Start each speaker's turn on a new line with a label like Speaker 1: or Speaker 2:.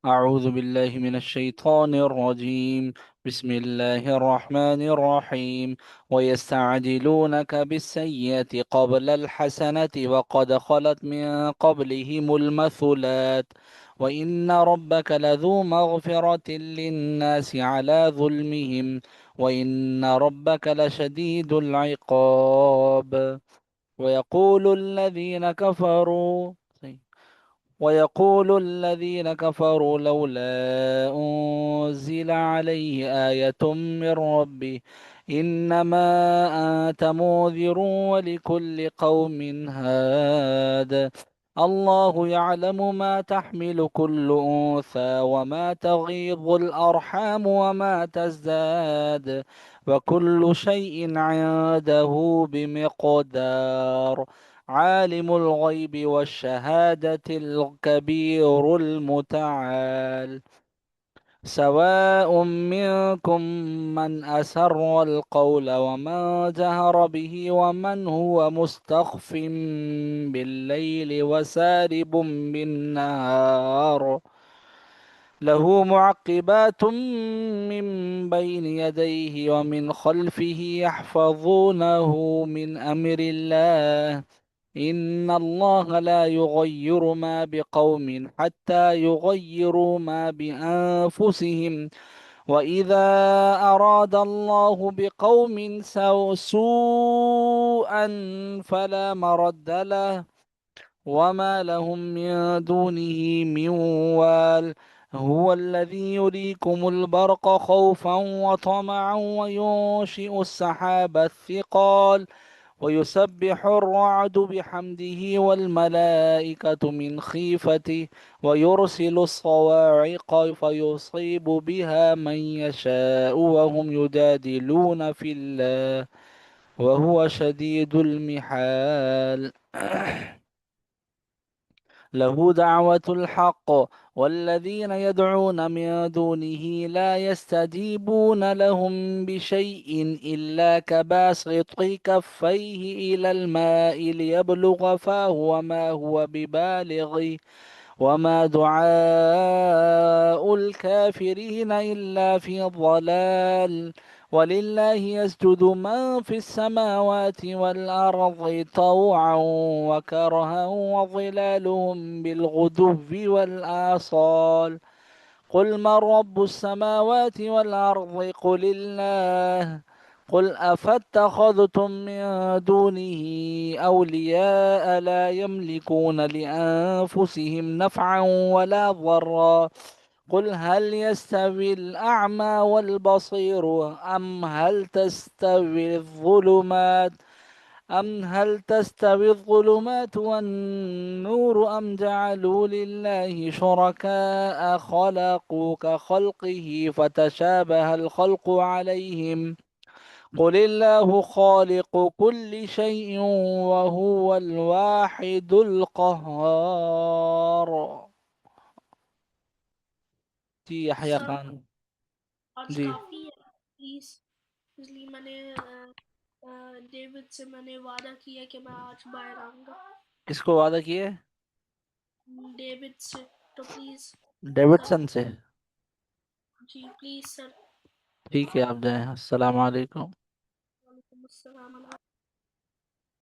Speaker 1: أعوذ بالله من الشيطان الرجيم. بسم الله الرحمن الرحيم. ويستعجلونك بالسيئة قبل الحسنة وقد خلت من قبلهم المثلات وإن ربك لذو مغفرة للناس على ظلمهم وإن ربك لشديد العقاب. ويقول الذين كفروا ويقول الذين كفروا لولا أنزل عليه آية من ربه إنما أنت منذر ولكل قوم هاد. الله يعلم ما تحمل كل أنثى وما تغيض الأرحام وما تزداد وكل شيء عنده بمقدار. عالم الغيب والشهادة الكبير المتعال. سواء منكم من أسر القول ومن جهر به ومن هو مستخف بالليل وسارب بالنهار. له معقبات من بين يديه ومن خلفه يحفظونه من أمر الله. إن الله لا يغير ما بقوم حتى يغيروا ما بأنفسهم. وإذا أراد الله بقوم سوءا فلا مرد له وما لهم من دونه من وال. هو الذي يريكم البرق خوفا وطمعا وينشئ السحاب الثقال ويسبح الرعد بحمده والملائكة من خيفته ويرسل الصواعق فيصيب بها من يشاء وهم يجادلون في الله وهو شديد المحال. له دعوة الحق والذين يدعون من دونه لا يستجيبون لهم بشيء إلا كباسط كفيه إلى الماء ليبلغ فاه وما هو ببالغه وما دعاء الكافرين إلا في ضلال. ولله يسجد من في السماوات والأرض طوعا وكرها وظلالهم بالغدو والآصال. قل من رب السماوات والأرض قل الله. قل أفاتخذتم من دونه أولياء لا يملكون لأنفسهم نفعا ولا ضرا. قل هل يستوي الأعمى والبصير أم هل تستوي الظلمات والنور أم جعلوا لله شركاء خلقوا كخلقه فتشابه الخلق عليهم. قل الله خالق كل شيء وهو الواحد القهار. जी यحया
Speaker 2: सर
Speaker 1: खान।
Speaker 2: आज
Speaker 1: जी।
Speaker 2: काफी है प्लीज। इसलिए मैंने डेविड से मैंने वादा किया कि मैं आज बाहर आऊंगा।
Speaker 1: किसको वादा किए?
Speaker 2: डेविड से। तो प्लीज सर।
Speaker 1: डेविडसन से।
Speaker 2: जी प्लीज सर।
Speaker 1: ठीक है, आप जाएं। अस्सलाम वालेकुम।
Speaker 2: वालेकुम अस्सलाम।